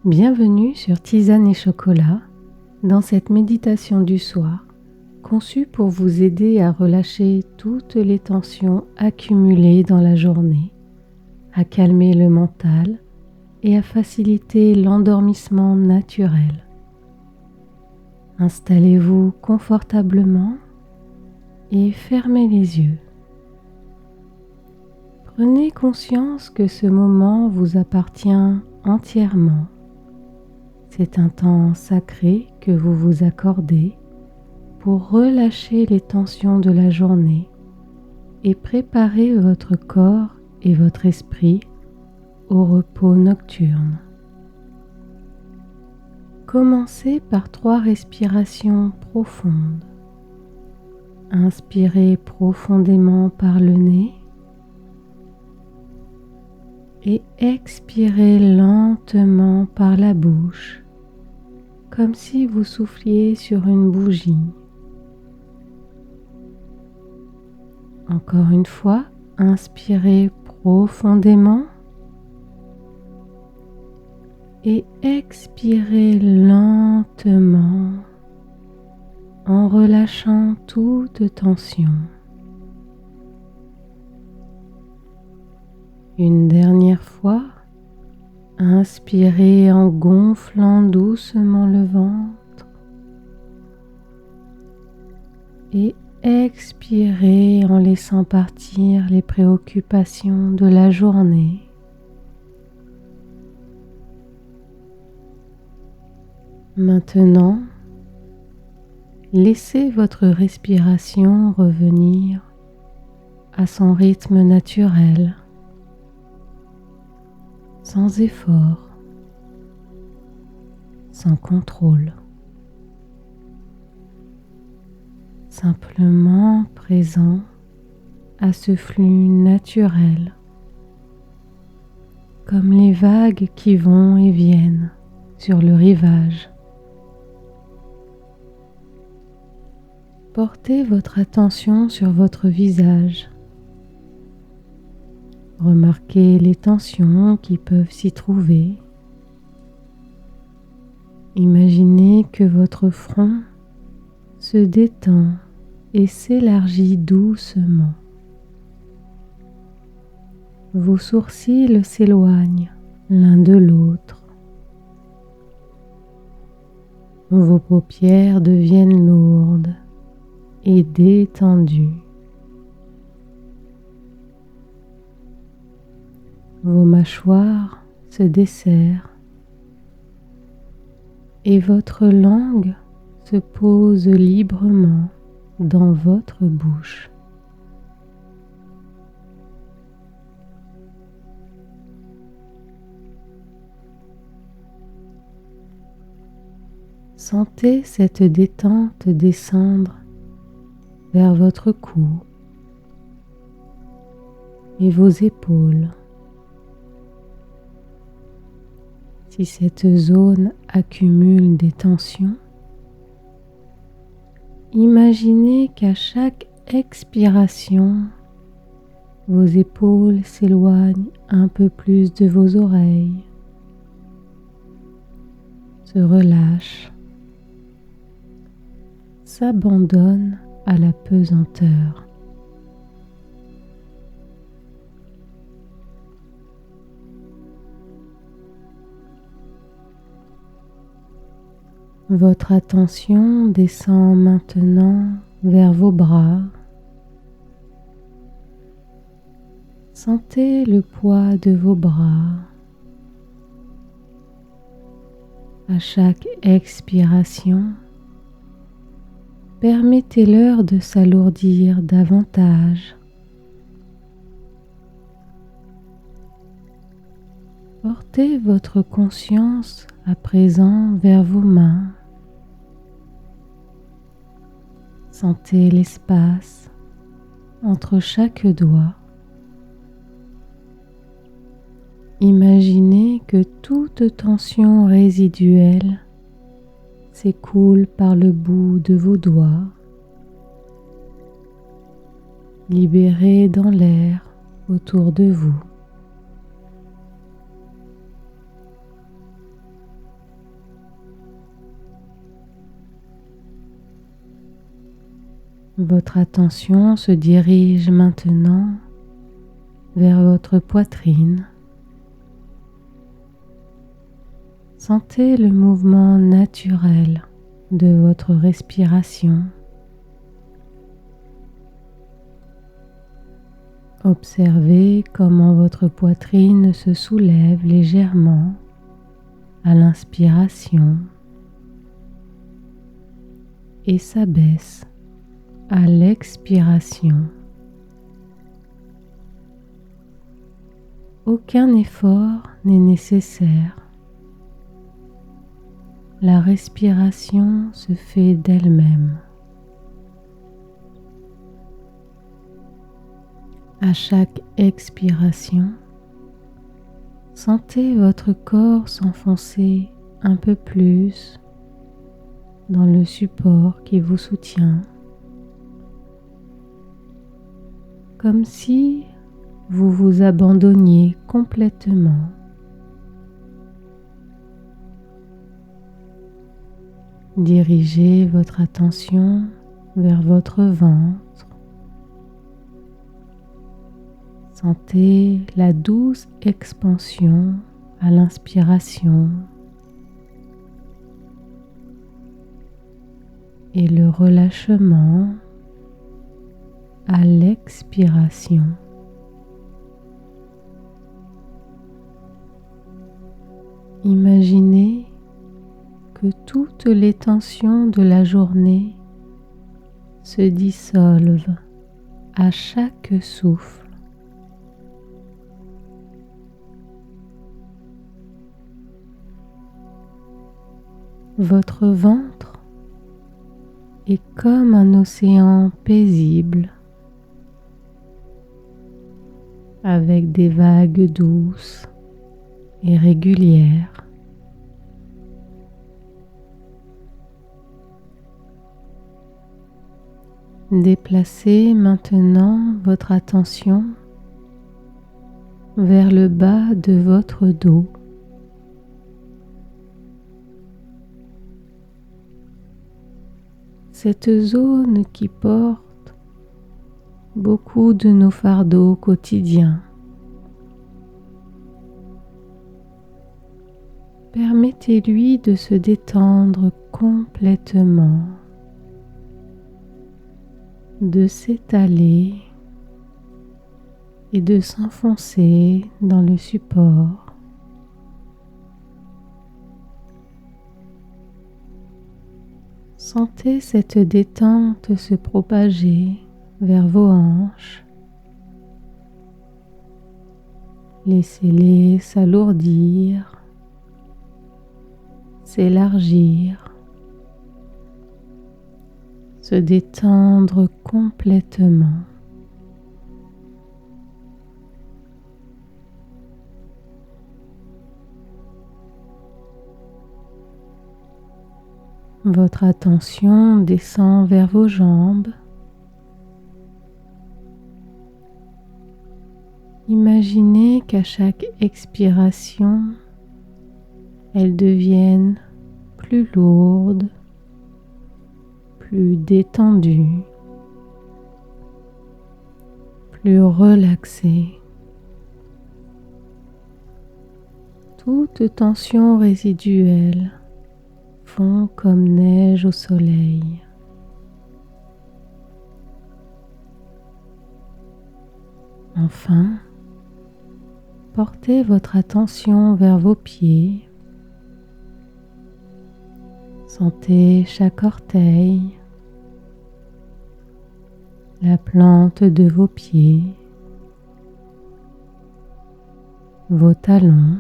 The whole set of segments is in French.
Bienvenue sur Tisane et Chocolat, dans cette méditation du soir, conçue pour vous aider à relâcher toutes les tensions accumulées dans la journée, à calmer le mental et à faciliter l'endormissement naturel. Installez-vous confortablement et fermez les yeux. Prenez conscience que ce moment vous appartient entièrement. C'est un temps sacré que vous vous accordez pour relâcher les tensions de la journée et préparer votre corps et votre esprit au repos nocturne. Commencez par 3 respirations profondes. Inspirez profondément par le nez et expirez lentement par la bouche, comme si vous souffliez sur une bougie. Encore une fois, inspirez profondément et expirez lentement en relâchant toute tension. Une dernière fois, inspirez en gonflant doucement le ventre et expirez en laissant partir les préoccupations de la journée. Maintenant, laissez votre respiration revenir à son rythme naturel, sans effort, sans contrôle, simplement présent à ce flux naturel, comme les vagues qui vont et viennent sur le rivage. Portez votre attention sur votre visage. Remarquez les tensions qui peuvent s'y trouver. Imaginez que votre front se détend et s'élargit doucement. Vos sourcils s'éloignent l'un de l'autre. Vos paupières deviennent lourdes et détendues. Vos mâchoires se desserrent et votre langue se pose librement dans votre bouche. Sentez cette détente descendre vers votre cou et vos épaules. Si cette zone accumule des tensions, imaginez qu'à chaque expiration, vos épaules s'éloignent un peu plus de vos oreilles, se relâchent, s'abandonnent à la pesanteur. Votre attention descend maintenant vers vos bras. Sentez le poids de vos bras. À chaque expiration, permettez-leur de s'alourdir davantage. Portez votre conscience à présent vers vos mains. Sentez l'espace entre chaque doigt. Imaginez que toute tension résiduelle s'écoule par le bout de vos doigts, libérée dans l'air autour de vous. Votre attention se dirige maintenant vers votre poitrine. Sentez le mouvement naturel de votre respiration. Observez comment votre poitrine se soulève légèrement à l'inspiration et s'abaisse à l'expiration. Aucun effort n'est nécessaire. La respiration se fait d'elle-même. À chaque expiration, sentez votre corps s'enfoncer un peu plus dans le support qui vous soutient, comme si vous vous abandonniez complètement. Dirigez votre attention vers votre ventre. Sentez la douce expansion à l'inspiration et le relâchement à l'expiration. Imaginez que toutes les tensions de la journée se dissolvent à chaque souffle. Votre ventre est comme un océan paisible avec des vagues douces et régulières. Déplacez maintenant votre attention vers le bas de votre dos. Cette zone qui porte beaucoup de nos fardeaux quotidiens. Permettez-lui de se détendre complètement, de s'étaler et de s'enfoncer dans le support. Sentez cette détente se propager vers vos hanches. Laissez-les s'alourdir, s'élargir, se détendre complètement. Votre attention descend vers vos jambes. Imaginez qu'à chaque expiration, elles deviennent plus lourdes, plus détendues, plus relaxées. Toute tension résiduelle fond comme neige au soleil. Enfin, portez votre attention vers vos pieds. Sentez chaque orteil, la plante de vos pieds, vos talons.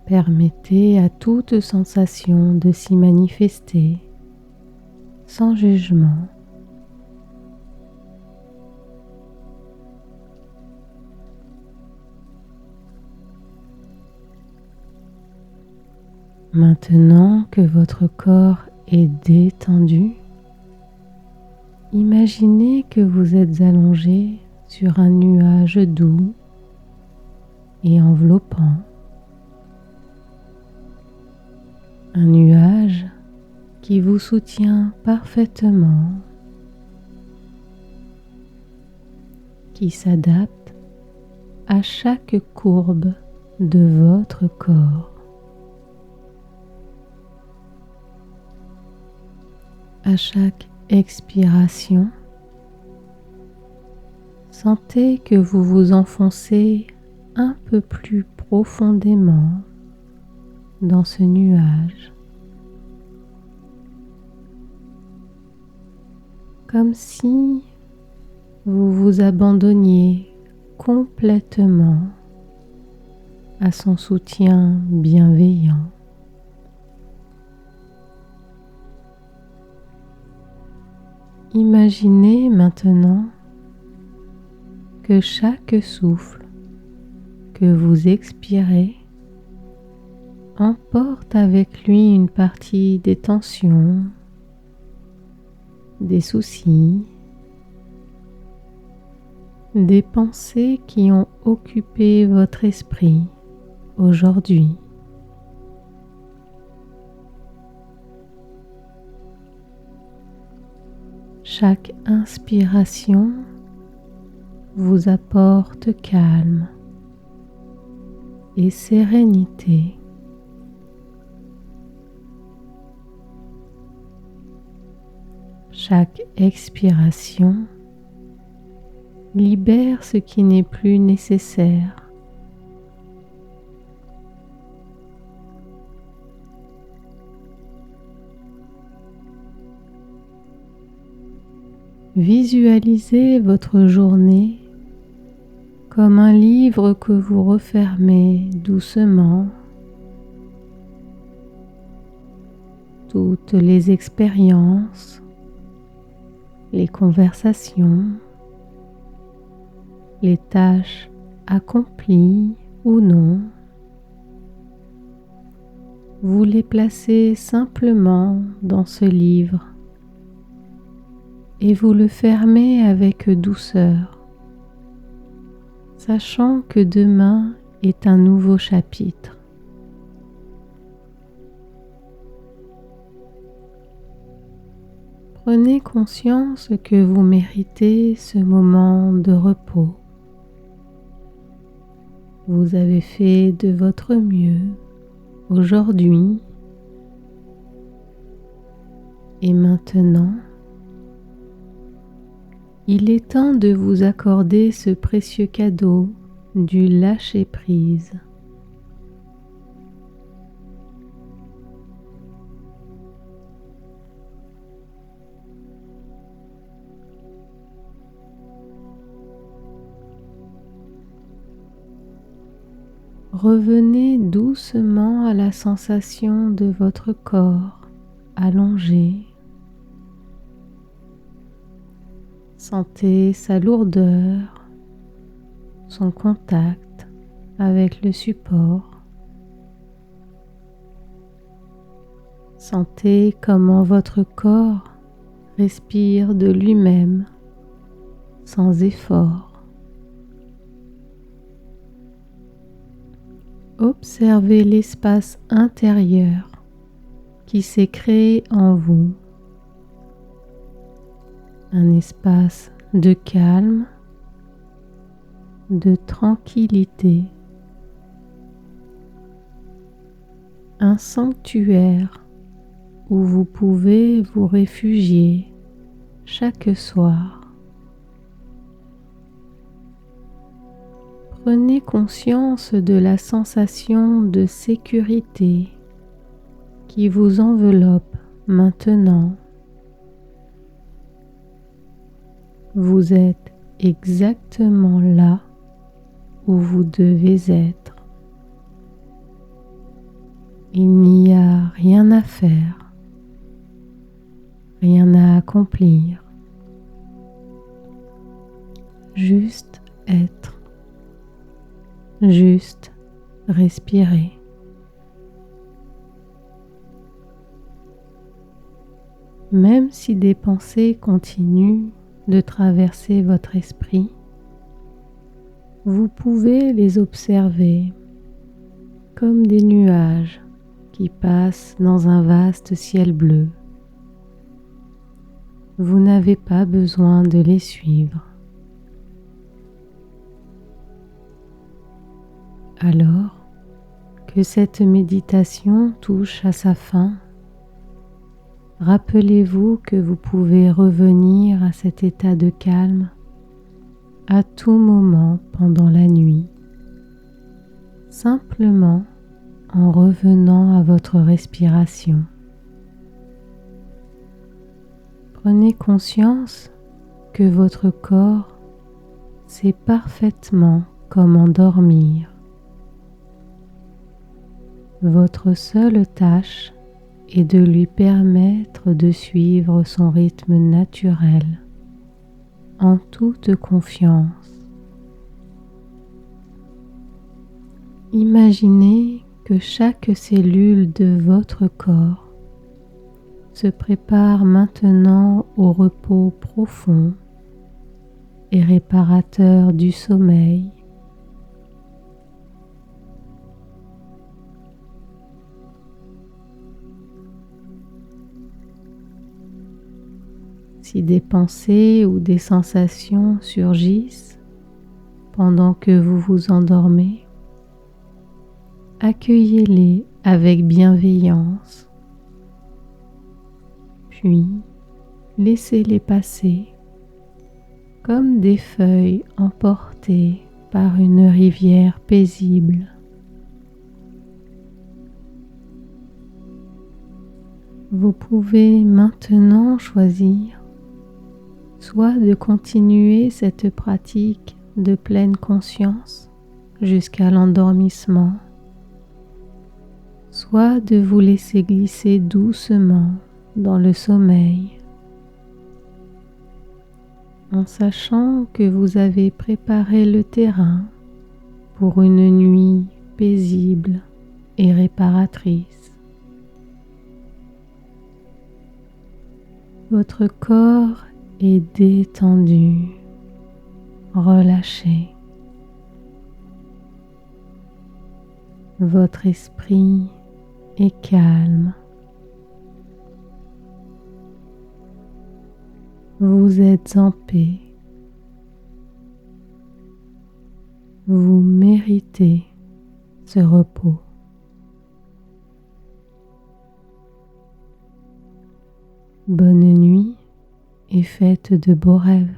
Permettez à toute sensation de s'y manifester sans jugement. Maintenant que votre corps est détendu, imaginez que vous êtes allongé sur un nuage doux et enveloppant. Un nuage vous soutient parfaitement, qui s'adapte à chaque courbe de votre corps. À chaque expiration, sentez que vous vous enfoncez un peu plus profondément dans ce nuage, comme si vous vous abandonniez complètement à son soutien bienveillant. Imaginez maintenant que chaque souffle que vous expirez emporte avec lui une partie des tensions, des soucis, des pensées qui ont occupé votre esprit aujourd'hui. Chaque inspiration vous apporte calme et sérénité. Chaque expiration libère ce qui n'est plus nécessaire. Visualisez votre journée comme un livre que vous refermez doucement. Toutes les expériences, les conversations, les tâches accomplies ou non, vous les placez simplement dans ce livre et vous le fermez avec douceur, sachant que demain est un nouveau chapitre. Prenez conscience que vous méritez ce moment de repos. Vous avez fait de votre mieux aujourd'hui et maintenant, il est temps de vous accorder ce précieux cadeau du lâcher-prise. Revenez doucement à la sensation de votre corps allongé. Sentez sa lourdeur, son contact avec le support. Sentez comment votre corps respire de lui-même sans effort. Observez l'espace intérieur qui s'est créé en vous. Un espace de calme, de tranquillité, un sanctuaire où vous pouvez vous réfugier chaque soir. Prenez conscience de la sensation de sécurité qui vous enveloppe maintenant. Vous êtes exactement là où vous devez être. Il n'y a rien à faire, rien à accomplir, juste être, juste respirer. Même si des pensées continuent de traverser votre esprit, vous pouvez les observer comme des nuages qui passent dans un vaste ciel bleu. Vous n'avez pas besoin de les suivre. Alors que cette méditation touche à sa fin, rappelez-vous que vous pouvez revenir à cet état de calme à tout moment pendant la nuit, simplement en revenant à votre respiration. Prenez conscience que votre corps sait parfaitement comment dormir. Votre seule tâche est de lui permettre de suivre son rythme naturel en toute confiance. Imaginez que chaque cellule de votre corps se prépare maintenant au repos profond et réparateur du sommeil. Si des pensées ou des sensations surgissent pendant que vous vous endormez, accueillez-les avec bienveillance, puis laissez-les passer comme des feuilles emportées par une rivière paisible. Vous pouvez maintenant choisir soit de continuer cette pratique de pleine conscience jusqu'à l'endormissement, soit de vous laisser glisser doucement dans le sommeil, en sachant que vous avez préparé le terrain pour une nuit paisible et réparatrice. Votre corps est détendu, relâché. Votre esprit est calme. Vous êtes en paix. Vous méritez ce repos. Bonne nuit et faites de beaux rêves.